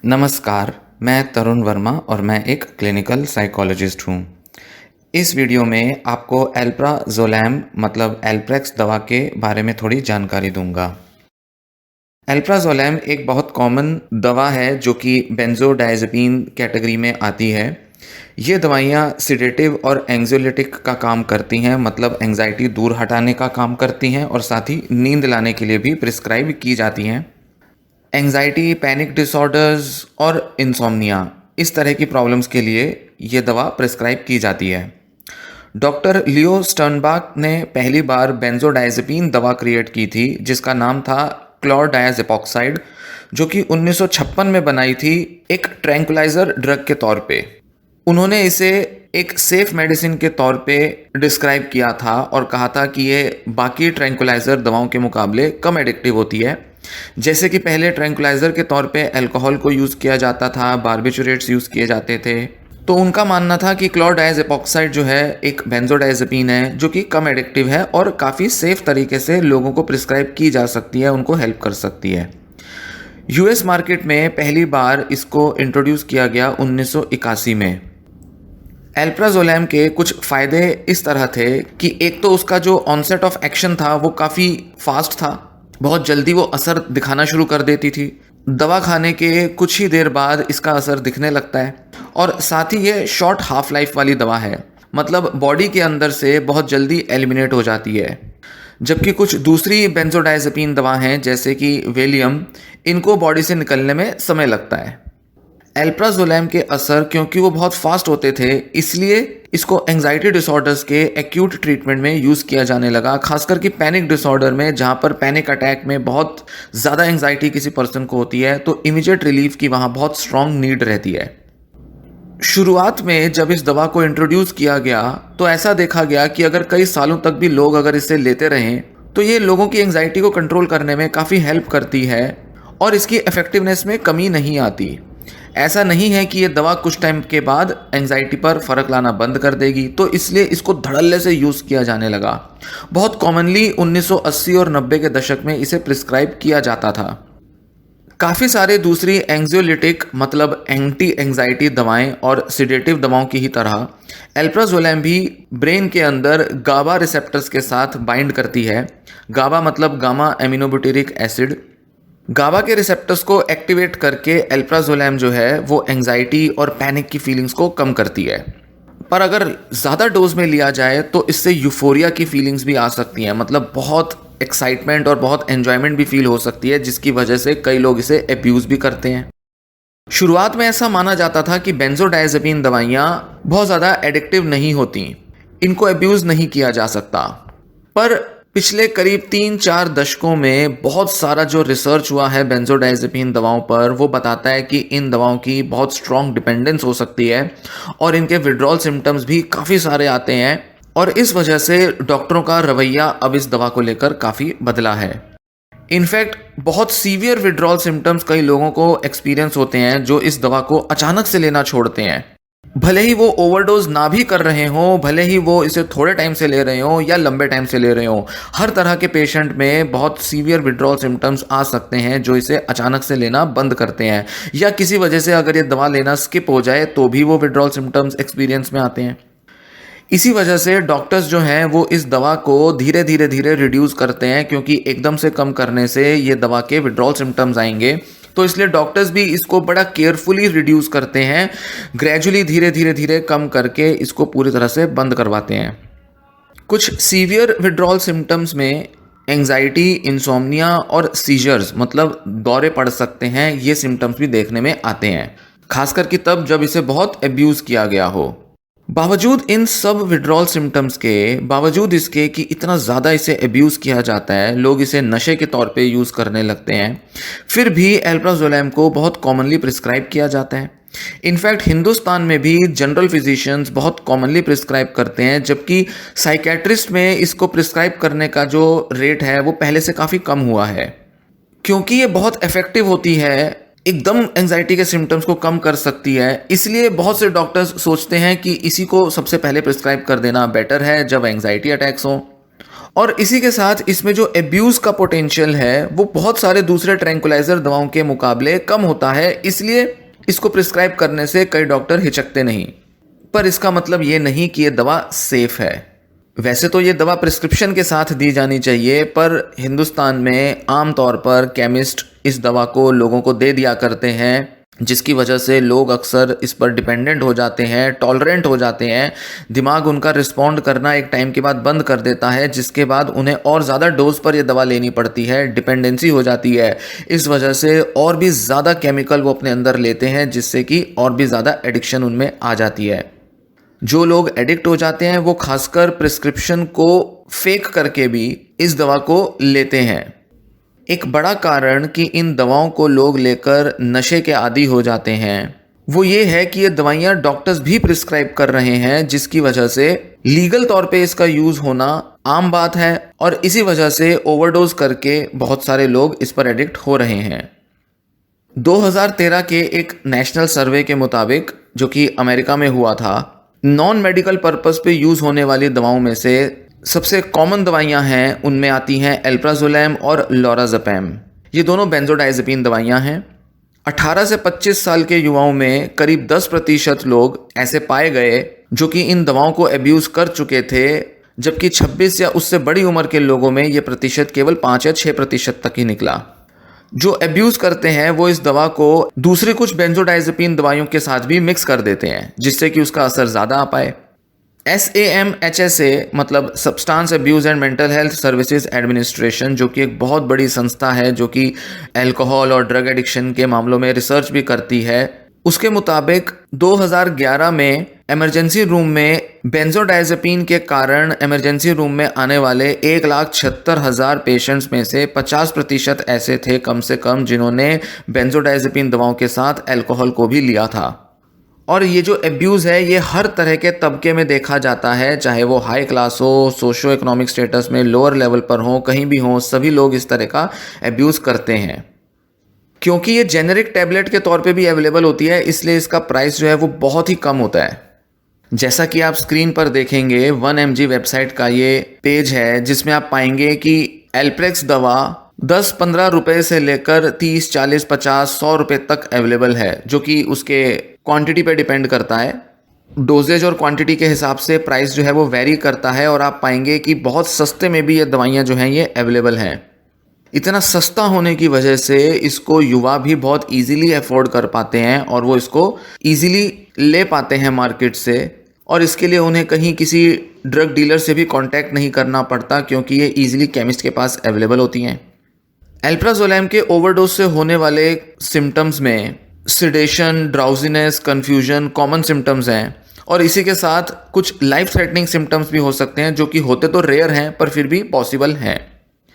नमस्कार, मैं तरुण वर्मा और मैं एक क्लिनिकल साइकोलॉजिस्ट हूँ। इस वीडियो में आपको अल्प्राज़ोलैम मतलब एल्प्रेक्स दवा के बारे में थोड़ी जानकारी दूंगा। अल्प्राज़ोलैम एक बहुत कॉमन दवा है जो कि बेंज़ोडाज़ेपीन कैटेगरी में आती है। ये दवाइयाँ सिडेटिव और एंग्ज़ाइटिक का काम करती हैं, मतलब एंग्जाइटी दूर हटाने का काम करती हैं और साथ ही नींद लाने के लिए भी प्रिस्क्राइब की जाती हैं। एंग्जाइटी, पैनिक डिसऑर्डर्स और इंसोम्निया इस तरह की प्रॉब्लम्स के लिए ये दवा प्रिस्क्राइब की जाती है। डॉक्टर लियो स्टर्नबाक ने पहली बार बेंजोडाइजेपीन दवा क्रिएट की थी जिसका नाम था क्लोरडायाजेपोक्साइड, जो कि 1956 में बनाई थी एक ट्रैंकुलाइजर ड्रग के तौर पे। उन्होंने इसे एक सेफ मेडिसिन के तौर पे डिस्क्राइब किया था और कहा था कि ये बाकी ट्रैंकुलाइजर दवाओं के मुकाबले कम एडिक्टिव होती है। जैसे कि पहले ट्रैंकुलाइजर के तौर पे अल्कोहल को यूज़ किया जाता था, बार्बिचुरेट्स यूज़ किए जाते थे, तो उनका मानना था कि क्लोरडायाजेपोक्साइड जो है एक बेंजोडाइजेपीन है जो कि कम एडिक्टिव है और काफ़ी सेफ तरीके से लोगों को प्रिस्क्राइब की जा सकती है, उनको हेल्प कर सकती है। यूएस मार्केट में पहली बार इसको इंट्रोड्यूस किया गया 1981 में। अल्प्राज़ोलैम के कुछ फ़ायदे इस तरह थे कि एक तो उसका जो ऑनसेट ऑफ एक्शन था वो काफ़ी फास्ट था, बहुत जल्दी वो असर दिखाना शुरू कर देती थी। दवा खाने के कुछ ही देर बाद इसका असर दिखने लगता है और साथ ही ये शॉर्ट हाफ लाइफ वाली दवा है, मतलब बॉडी के अंदर से बहुत जल्दी एलिमिनेट हो जाती है। जबकि कुछ दूसरी बेंजोडाइजेपीन दवा हैं जैसे कि वेलियम, इनको बॉडी से निकलने में समय लगता है। अल्प्राज़ोलैम के असर क्योंकि वो बहुत फास्ट होते थे इसलिए इसको एंग्जाइटी डिसऑर्डर्स के एक्यूट ट्रीटमेंट में यूज़ किया जाने लगा, खासकर कि पैनिक डिसऑर्डर में, जहाँ पर पैनिक अटैक में बहुत ज़्यादा एंग्जाइटी किसी पर्सन को होती है तो इमीडिएट रिलीफ की वहाँ बहुत स्ट्रॉन्ग नीड रहती है। शुरुआत में जब इस दवा को इंट्रोड्यूस किया गया तो ऐसा देखा गया कि अगर कई सालों तक भी लोग अगर इसे लेते रहें तो ये लोगों की एंग्जाइटी को कंट्रोल करने में काफ़ी हेल्प करती है और इसकी इफेक्टिवनेस में कमी नहीं आती। ऐसा नहीं है कि ये दवा कुछ टाइम के बाद एंग्जाइटी पर फ़र्क लाना बंद कर देगी, तो इसलिए इसको धड़ल्ले से यूज़ किया जाने लगा। बहुत कॉमनली 1980 और 90 के दशक में इसे प्रिस्क्राइब किया जाता था। काफ़ी सारे दूसरी एंग्जियोलिटिक मतलब एंटी एंग्जाइटी दवाएं और सिडेटिव दवाओं की ही तरह अल्प्राज़ोलैम भी ब्रेन के अंदर गाबा रिसेप्टर्स के साथ बाइंड करती है। गाबा मतलब गामा एमिनोब्यूटेरिक एसिड। गाबा के रिसेप्टर्स को एक्टिवेट करके अल्प्राज़ोलैम जो है वो एंग्जाइटी और पैनिक की फीलिंग्स को कम करती है। पर अगर ज़्यादा डोज में लिया जाए तो इससे यूफोरिया की फीलिंग्स भी आ सकती हैं, मतलब बहुत एक्साइटमेंट और बहुत एन्जॉयमेंट भी फील हो सकती है, जिसकी वजह से कई लोग इसे अब्यूज़ भी करते हैं। शुरुआत में ऐसा माना जाता था कि बेंजोडाइजेपीन दवाइयाँ बहुत ज़्यादा एडिक्टिव नहीं होती, इनको अब्यूज़ नहीं किया जा सकता। पर पिछले करीब 3-4 दशकों में बहुत सारा जो रिसर्च हुआ है बेंजोडाइजेपीन दवाओं पर वो बताता है कि इन दवाओं की बहुत स्ट्रॉन्ग डिपेंडेंस हो सकती है और इनके विड्रॉल सिम्टम्स भी काफ़ी सारे आते हैं और इस वजह से डॉक्टरों का रवैया अब इस दवा को लेकर काफ़ी बदला है। इनफैक्ट बहुत सीवियर विड्रॉल सिम्टम्स कई लोगों को एक्सपीरियंस होते हैं जो इस दवा को अचानक से लेना छोड़ते हैं, भले ही वो ओवरडोज ना भी कर रहे हों, भले ही वो इसे थोड़े टाइम से ले रहे हों या लंबे टाइम से ले रहे हों। हर तरह के पेशेंट में बहुत सीवियर विड्रॉल सिम्टम्स आ सकते हैं जो इसे अचानक से लेना बंद करते हैं, या किसी वजह से अगर ये दवा लेना स्किप हो जाए तो भी वो विड्रॉल सिम्टम्स एक्सपीरियंस में आते हैं। इसी वजह से डॉक्टर्स जो हैं वो इस दवा को धीरे धीरे रिड्यूस करते हैं, क्योंकि एकदम से कम करने से ये दवा के विड्रॉल सिम्टम्स आएंगे, तो इसलिए डॉक्टर्स भी इसको बड़ा केयरफुली रिड्यूस करते हैं, ग्रेजुअली धीरे धीरे कम करके इसको पूरी तरह से बंद करवाते हैं। कुछ सीवियर विड्रॉल सिम्टम्स में एंग्जाइटी, इंसोम्निया और सीजर्स मतलब दौरे पड़ सकते हैं, ये सिम्टम्स भी देखने में आते हैं, खासकर कि तब जब इसे बहुत एब्यूज़ किया गया हो। बावजूद इन सब विड्रॉल सिम्टम्स के, बावजूद इसके कि इतना ज़्यादा इसे अब्यूज़ किया जाता है, लोग इसे नशे के तौर पे यूज़ करने लगते हैं, फिर भी अल्प्राज़ोलैम को बहुत कॉमनली प्रिस्क्राइब किया जाता है। इनफैक्ट हिंदुस्तान में भी जनरल फिजिशियंस बहुत कॉमनली प्रिस्क्राइब करते हैं, जबकि साइकेट्रिस्ट में इसको प्रिस्क्राइब करने का जो रेट है वो पहले से काफ़ी कम हुआ है, क्योंकि ये बहुत इफ़ेक्टिव होती है, एकदम एंजाइटी के सिम्टम्स को कम कर सकती है। इसलिए बहुत से डॉक्टर्स सोचते हैं कि इसी को सबसे पहले प्रिस्क्राइब कर देना बेटर है जब एंजाइटी अटैक्स हों। और इसी के साथ इसमें जो एब्यूज़ का पोटेंशियल है वो बहुत सारे दूसरे ट्रैंकुलाइजर दवाओं के मुकाबले कम होता है, इसलिए इसको प्रिस्क्राइब करने से कई डॉक्टर हिचकते नहीं। पर इसका मतलब ये नहीं कि ये दवा सेफ है। वैसे तो ये दवा प्रिस्क्रिप्शन के साथ दी जानी चाहिए, पर हिंदुस्तान में आमतौर पर केमिस्ट इस दवा को लोगों को दे दिया करते हैं, जिसकी वजह से लोग अक्सर इस पर डिपेंडेंट हो जाते हैं, टॉलरेंट हो जाते हैं। दिमाग उनका रिस्पॉन्ड करना एक टाइम के बाद बंद कर देता है, जिसके बाद उन्हें और ज़्यादा डोज पर यह दवा लेनी पड़ती है, डिपेंडेंसी हो जाती है। इस वजह से और भी ज़्यादा केमिकल वो अपने अंदर लेते हैं, जिससे कि और भी ज़्यादा एडिक्शन उनमें आ जाती है। जो लोग एडिक्ट हो जाते हैं वो खासकर प्रिस्क्रिप्शन को फेक करके भी इस दवा को लेते हैं। एक बड़ा कारण कि इन दवाओं को लोग लेकर नशे के आदी हो जाते हैं वो ये है कि ये दवाइयाँ डॉक्टर्स भी प्रिस्क्राइब कर रहे हैं, जिसकी वजह से लीगल तौर पे इसका यूज़ होना आम बात है, और इसी वजह से ओवरडोज करके बहुत सारे लोग इस पर एडिक्ट हो रहे हैं। 2013 के एक नेशनल सर्वे के मुताबिक, जो कि अमेरिका में हुआ था, नॉन मेडिकल पर्पस पे यूज़ होने वाली दवाओं में से सबसे कॉमन दवाइयां हैं, उनमें आती हैं एल्प्राजोलैम और लोराज़ेपैम। ये दोनों बेंजोडाइज़ेपिन दवाइयां हैं। 18 से 25 साल के युवाओं में करीब 10% लोग ऐसे पाए गए जो कि इन दवाओं को एब्यूज़ कर चुके थे, जबकि 26 या उससे बड़ी उम्र के लोगों में ये प्रतिशत केवल 5 या 6% तक ही निकला। जो एब्यूज़ करते हैं वो इस दवा को दूसरी कुछ बेंजोडाइज़ेपिन दवाइयों के साथ भी मिक्स कर देते हैं, जिससे कि उसका असर ज़्यादा आ पाए। SAMHSA मतलब substance abuse and mental health services administration, जो कि एक बहुत बड़ी संस्था है जो कि अल्कोहल और ड्रग एडिक्शन के मामलों में रिसर्च भी करती है, उसके मुताबिक 2011 में इमरजेंसी रूम में बेंजोडाइज़ेपिन के कारण इमरजेंसी रूम में आने वाले 1,76,000 पेशेंट्स में से 50% ऐसे थे कम से कम जिन्होंने बेंजोडाइज़ेपिन दवाओं के साथ अल्कोहल को भी लिया था। और ये जो एब्यूज़ है ये हर तरह के तबके में देखा जाता है, चाहे वो हाई क्लास हो, सोशो इकोनॉमिक स्टेटस में लोअर लेवल पर हो, कहीं भी हो, सभी लोग इस तरह का एब्यूज़ करते हैं। क्योंकि ये जेनेरिक टैबलेट के तौर पे भी अवेलेबल होती है, इसलिए इसका प्राइस जो है वो बहुत ही कम होता है। जैसा कि आप स्क्रीन पर देखेंगे, 1mg वेबसाइट का ये पेज है, जिसमें आप पाएंगे कि एल्प्रेक्स दवा 10-15 रुपए से लेकर 30, 40, 50, 100 रुपए तक अवेलेबल है, जो कि उसके क्वांटिटी पे डिपेंड करता है। डोजेज और क्वांटिटी के हिसाब से प्राइस जो है वो वेरी करता है, और आप पाएंगे कि बहुत सस्ते में भी ये दवाइयाँ जो हैं ये अवेलेबल हैं। इतना सस्ता होने की वजह से इसको युवा भी बहुत इजीली अफोर्ड कर पाते हैं, और वो इसको इजीली ले पाते हैं मार्केट से, और इसके लिए उन्हें कहीं किसी ड्रग डीलर से भी कांटेक्ट नहीं करना पड़ता, क्योंकि ये इजीली केमिस्ट के पास अवेलेबल होती हैं। एल्प्राजोलैम के ओवरडोज से होने वाले सिम्टम्स में sedation, drowsiness, confusion common symptoms हैं, और इसी के साथ कुछ लाइफ थ्रेटनिंग सिम्टम्स भी हो सकते हैं, जो कि होते तो रेयर हैं पर फिर भी पॉसिबल हैं।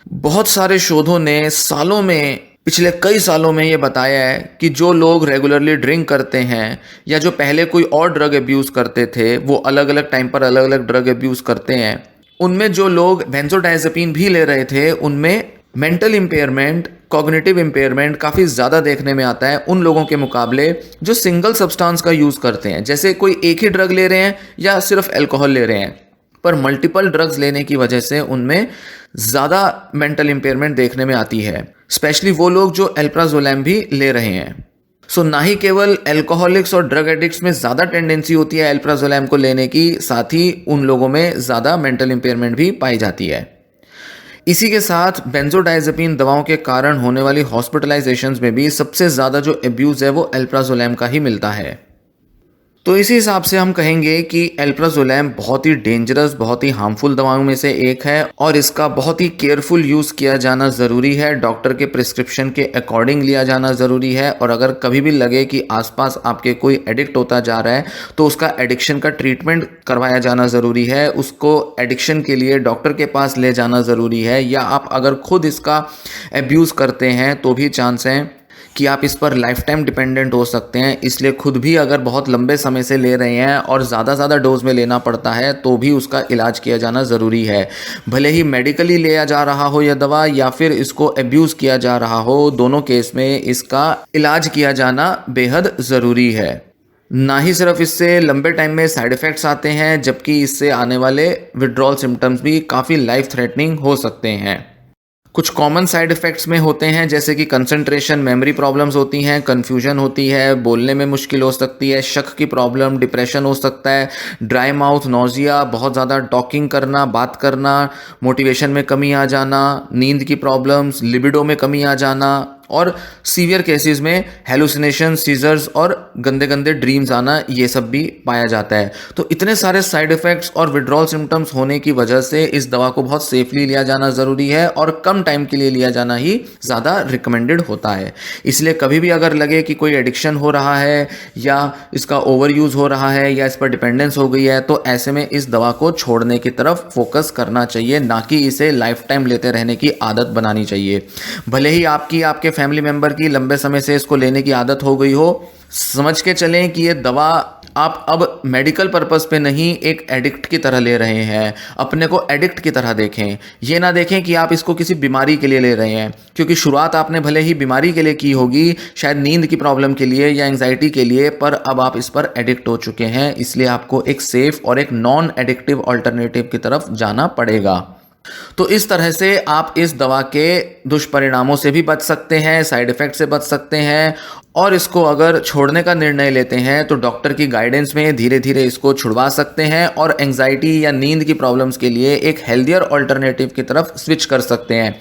बहुत सारे शोधों ने सालों में, पिछले कई सालों में ये बताया है कि जो लोग रेगुलरली ड्रिंक करते हैं या जो पहले कोई और ड्रग एब्यूज़ करते थे, वो अलग अलग टाइम पर अलग अलग ड्रग एब्यूज़ करते हैं, उनमें जो लोग बेंजोडाइज़ेपिन भी ले रहे थे उनमें मेंटल इम्पेयरमेंट, कॉग्निटिव इम्पेयरमेंट काफ़ी ज़्यादा देखने में आता है उन लोगों के मुकाबले जो सिंगल सब्सटेंस का यूज़ करते हैं। जैसे कोई एक ही ड्रग ले रहे हैं या सिर्फ अल्कोहल ले रहे हैं, पर मल्टीपल ड्रग्स लेने की वजह से उनमें ज़्यादा मेंटल इम्पेयरमेंट देखने में आती है, स्पेशली वो लोग जो एल्प्राजोलैम भी ले रहे हैं। सो ना ही केवल एल्कोहलिक्स और ड्रग एडिक्ट्स में ज़्यादा टेंडेंसी होती है एल्प्राजोलैम को लेने की, साथ ही उन लोगों में ज़्यादा मेंटल इम्पेयरमेंट भी पाई जाती है। इसी के साथ बेंजोडाइज़ेपिन दवाओं के कारण होने वाली हॉस्पिटलाइजेशंस में भी सबसे ज़्यादा जो एब्यूज़ है वो एल्प्राजोलैम का ही मिलता है। तो इसी हिसाब से हम कहेंगे कि एल्प्राजोलैम बहुत ही डेंजरस, बहुत ही हार्मफुल दवाओं में से एक है, और इसका बहुत ही केयरफुल यूज़ किया जाना ज़रूरी है। डॉक्टर के प्रिस्क्रिप्शन के अकॉर्डिंग लिया जाना ज़रूरी है, और अगर कभी भी लगे कि आसपास आपके कोई एडिक्ट होता जा रहा है तो उसका एडिक्शन का ट्रीटमेंट करवाया जाना ज़रूरी है। उसको एडिक्शन के लिए डॉक्टर के पास ले जाना ज़रूरी है, या आप अगर खुद इसका एब्यूज़ करते हैं तो भी चांस हैं कि आप इस पर लाइफ टाइम डिपेंडेंट हो सकते हैं। इसलिए खुद भी अगर बहुत लंबे समय से ले रहे हैं और ज़्यादा डोज में लेना पड़ता है तो भी उसका इलाज किया जाना ज़रूरी है। भले ही मेडिकली लिया जा रहा हो यह दवा या फिर इसको अब्यूज़ किया जा रहा हो, दोनों केस में इसका इलाज किया जाना बेहद ज़रूरी है। ना ही सिर्फ इससे लंबे टाइम में साइड इफ़ेक्ट्स आते हैं, जबकि इससे आने वाले विथड्रॉल सिम्पटम्स भी काफ़ी लाइफ थ्रेटनिंग हो सकते हैं। कुछ कॉमन साइड इफ़ेक्ट्स में होते हैं जैसे कि कंसंट्रेशन, मेमोरी प्रॉब्लम्स होती हैं, कन्फ्यूजन होती है, बोलने में मुश्किल हो सकती है, शक की प्रॉब्लम, डिप्रेशन हो सकता है, ड्राई माउथ, नौजिया, बहुत ज़्यादा टॉकिंग करना, बात करना, मोटिवेशन में कमी आ जाना, नींद की प्रॉब्लम्स, लिबिडो में कमी आ जाना और सीवियर केसेस में हेलुसिनेशन, सीजर्स और गंदे गंदे ड्रीम्स आना, ये सब भी पाया जाता है। तो इतने सारे साइड इफ़ेक्ट्स और विड्रॉल सिम्टम्स होने की वजह से इस दवा को बहुत सेफली लिया जाना ज़रूरी है और कम टाइम के लिए लिया जाना ही ज़्यादा रिकमेंडेड होता है। इसलिए कभी भी अगर लगे कि कोई एडिक्शन हो रहा है या इसका ओवर यूज़ हो रहा है या इस पर डिपेंडेंस हो गई है, तो ऐसे में इस दवा को छोड़ने की तरफ फोकस करना चाहिए, ना कि इसे लाइफ टाइम लेते रहने की आदत बनानी चाहिए। भले ही आपके फैमिली मेंबर की लंबे समय से इसको लेने की आदत हो गई हो, समझ के चलें कि ये दवा आप अब मेडिकल पर्पस पे नहीं एक एडिक्ट की तरह ले रहे हैं। अपने को एडिक्ट की तरह देखें, ये ना देखें कि आप इसको किसी बीमारी के लिए ले रहे हैं, क्योंकि शुरुआत आपने भले ही बीमारी के लिए की होगी, शायद नींद की प्रॉब्लम के लिए या एंग्जाइटी के लिए, पर अब आप इस पर एडिक्ट हो चुके हैं। इसलिए आपको एक सेफ और एक नॉन एडिक्टिव ऑल्टरनेटिव की तरफ जाना पड़ेगा। तो इस तरह से आप इस दवा के दुष्परिणामों से भी बच सकते हैं, साइड इफ़ेक्ट से बच सकते हैं और इसको अगर छोड़ने का निर्णय लेते हैं तो डॉक्टर की गाइडेंस में धीरे धीरे इसको छुड़वा सकते हैं और एंग्जाइटी या नींद की प्रॉब्लम्स के लिए एक हेल्दियर ऑल्टरनेटिव की तरफ स्विच कर सकते हैं।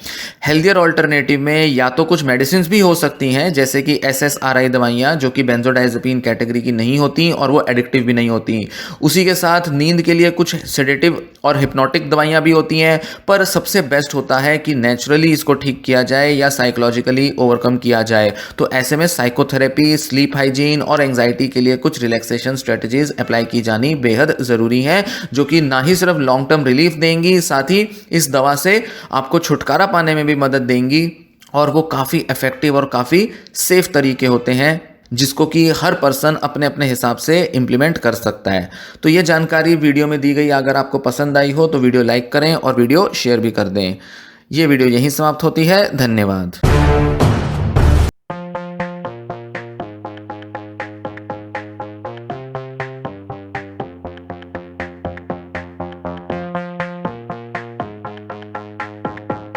हेल्दियर ऑल्टरनेटिव में या तो कुछ मेडिसिन भी हो सकती हैं जैसे कि SSRI दवाइयाँ, जो कि बेंजोडाइजेपिन कैटेगरी की नहीं होती और वो एडिक्टिव भी नहीं होती। उसी के साथ नींद के लिए कुछ सेडेटिव और हिप्नोटिक दवाइयाँ भी होती हैं, पर सबसे बेस्ट होता है कि नेचुरली इसको ठीक किया जाए या साइकोलॉजिकली ओवरकम किया जाए। तो ऐसे में साइकोथेरेपी, स्लीप हाइजीन और एंग्जाइटी के लिए कुछ रिलैक्सेशन स्ट्रेटजीज अप्लाई की जानी बेहद ज़रूरी हैं, जो कि ना ही सिर्फ लॉन्ग टर्म रिलीफ देंगी, साथ ही इस दवा से आपको छुटकारा पाने में भी मदद देंगी और वो काफ़ी इफ़ेक्टिव और काफ़ी सेफ तरीके होते हैं जिसको कि हर पर्सन अपने अपने हिसाब से इम्प्लीमेंट कर सकता है। तो ये जानकारी वीडियो में दी गई, अगर आपको पसंद आई हो तो वीडियो लाइक करें और वीडियो शेयर भी कर दें। ये वीडियो यहीं समाप्त होती है। धन्यवाद।